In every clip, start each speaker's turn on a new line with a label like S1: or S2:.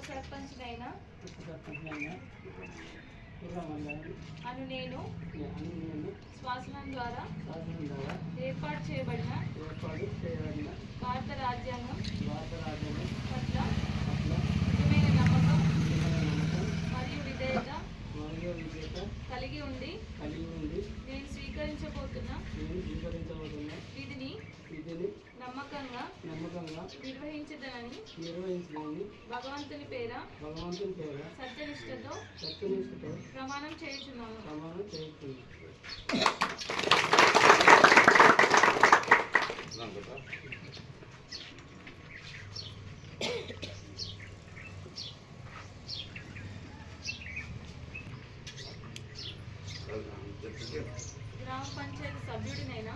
S1: సర్పంచ్నైనా అను నేను శాసనం ద్వారా ఏర్పాటు చేయబడిన భారత రాజ్యాంగం పట్ల నిజమైన నమ్మకం మరియు విధేయత కలిగి ఉండి నేను స్వీకరించబోతున్న విధిని నమ్మకంగా నిర్వహించదనని భగవంతుని పేర సత్యనిష్టతో ప్రమాణం చేయుచున్నాను. గ్రామ పంచాయతీ సభ్యుడినైనా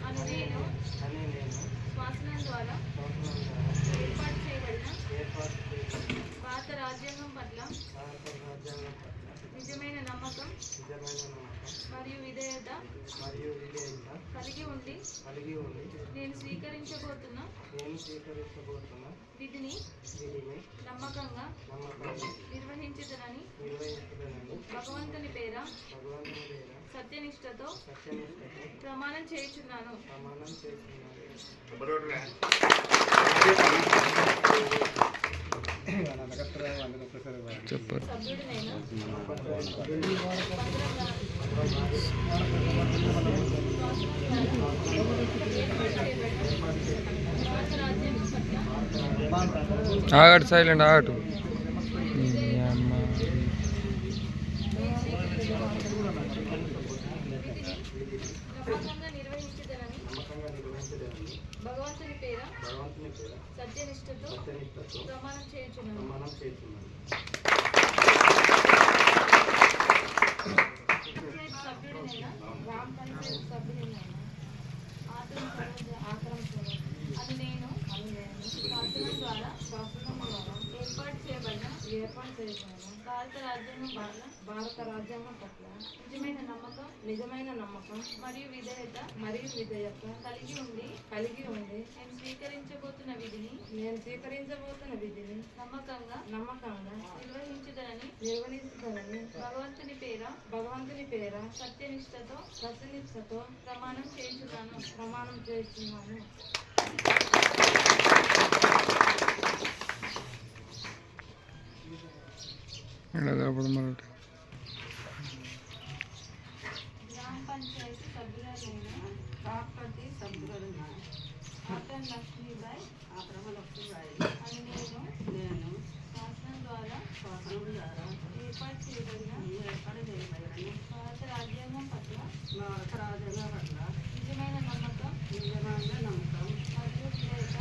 S1: అను నేను శాసనం ద్వారా ఏర్పాటు చేయబడిన భారత రాజ్యాంగం పట్ల నిజమైన నమ్మకం మరియు విధేయత కలిగి ఉండి నేను స్వీకరించబోతున్న విధిని నమ్మకంగా నిర్వహించదనని భగవంతుని పేర సత్యనిష్టతో ప్రమాణం చేయుచున్నాను. సభ్యుడినైనా
S2: ఆగట్టు సైలెంట్ ఆగట్టు
S1: నమ్మకంగా నిర్వహించదనని భగవంతుని పేర సత్యనిష్టతో ప్రమాణం చేయుచున్నాను. సభ్యుడినైనా గ్రామ పంచాయతీ సభ్యుడినైనా అది నేను శాసనం ద్వారా ఏర్పాటు చేయబడిన భారత రాజ్యాంగం పట్ల నిజమైన నమ్మకం మరియు విధేయత కలిగి ఉండి నేను స్వీకరించబోతున్న విధిని నమ్మకంగా నిర్వహించుదనని భగవంతుని పేర సత్యనిష్టతో ప్రమాణం చేయుచున్నాను. గ్రామ పంచాయతీ సభ్యురాలైన ఆటం లక్ష్మీబాయి అని నేను శాసనం ద్వారా ఏర్పాటు చేయబడిన భారత రాజ్యాంగం పట్ల నిజమైన నమ్మకం మరియు విధేయత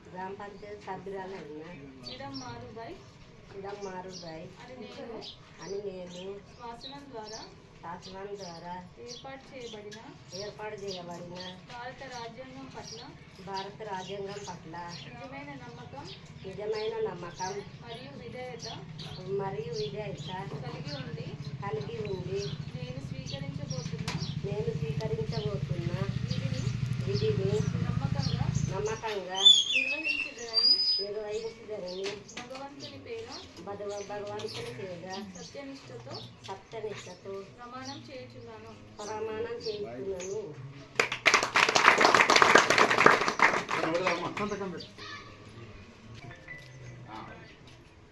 S1: గ్రామ పంచాయతీ సభ్యురాలైన ఇడం మారుబాయ్ అని నేను శాసనం ద్వారా ఏర్పాటు చేయబడిన భారత రాజ్యాంగం పట్ల నిజమైన నమ్మకం మరియు విధేయత కలిగి ఉండి నేను స్వీకరించబోతున్న విధిని నమ్మకంగా నిర్వహించదనని భగవంతుని పేర సత్యనిష్టతో ప్రమాణం చేయుచున్నాను.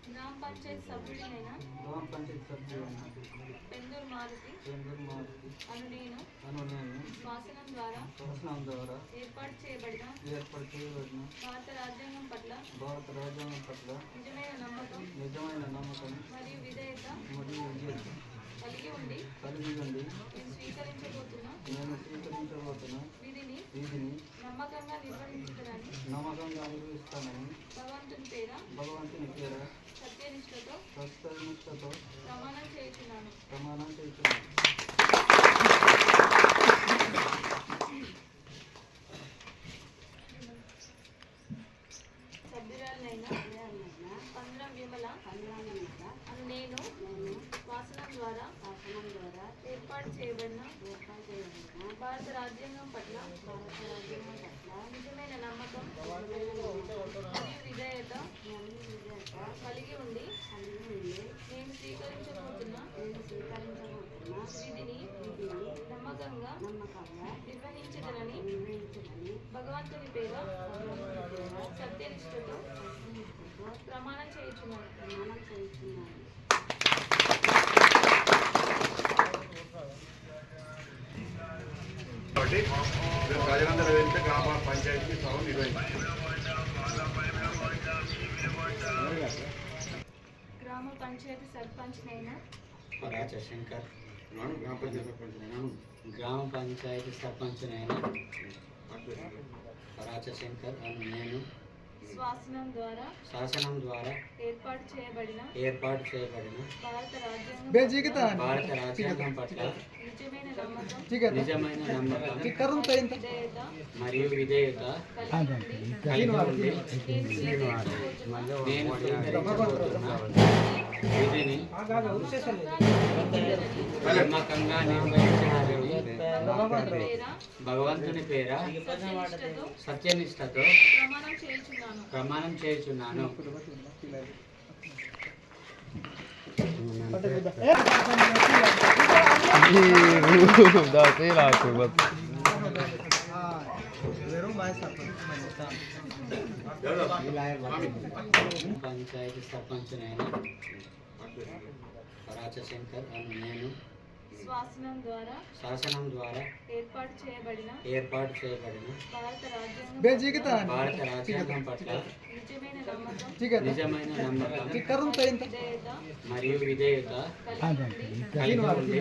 S1: గ్రామ పంచాయతీ సభ్యుడినైన పెందూరు మారుతి అను నేను శాసనం ద్వారా ఏర్పాటు చేయబడిన భారత రాజ్యాంగం పట్ల నిజమైన నమ్మకం మరియు విధేయత కలిగి ఉండి నేను స్వీకరించబోతున్న విధిని నమ్మకంగా నిర్వహించుతానని
S3: నమ్మకంగా నిర్వహిస్తానని
S1: భగవంతుని పేర సత్యనిష్టతో ప్రమాణం చేస్తున్నాను. సభ్యురాలినైన పంద్రం విమల అను నేను శాసనం ద్వారా ఏర్పాటు చేయబడిన భారత రాజ్యాంగం పట్ల నిజమైన నమ్మకం మరియు విధేయత కలిగి ఉండి నేను స్వీకరించబోతున్న విధిని నమ్మకంగా నిర్వహించదనని భగవంతుని పేర సత్యనిష్టతో ప్రమాణం చేయుచున్నాను.
S4: కాబట్టి ప్రజలందరూ వెళ్తే గ్రామ పంచాయతీ సభ నిర్వహించారు.
S1: గ్రామ పంచాయతీ సర్పంచ్నైనా
S3: రాజశంకర్ గ్రామ పంచాయతీ సర్పంచ్నైనా రాజశంకర్ అని నేను శాసనం ద్వారా ఏర్పాటు చేయబడిన భారత రాజ్యాంగం పట్ల నిజమైన నమ్మకం మరియు విధేయత కలిగి ఉండి నేను స్వీకరించబోతున్న విధిని నమ్మకంగా నిర్వహించాలని భగవంతుని పేర సత్యనిష్టతో ప్రమాణం చేయుచున్నాను. పంచాయతీ సర్పంచ్నైనా రాజశంకర్ అని నేను శాసనం ద్వారా ఏర్పాటు చేయబడిన భారత రాజ్యాంగం పట్ల నిజమైన నమ్మకం మరియు విధేయత కలిగి ఉండి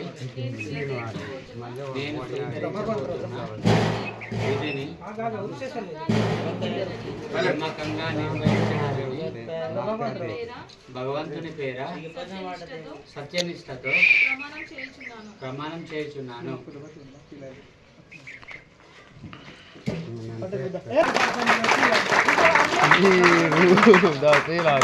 S3: నేను స్వీకరించబోతున్న విధిని నమ్మకంగా నిర్వహించాలని భగవంతుని పేర సత్యనిష్టతో ప్రమాణం చేయుచున్నాను.
S2: Ih, udah sih lah,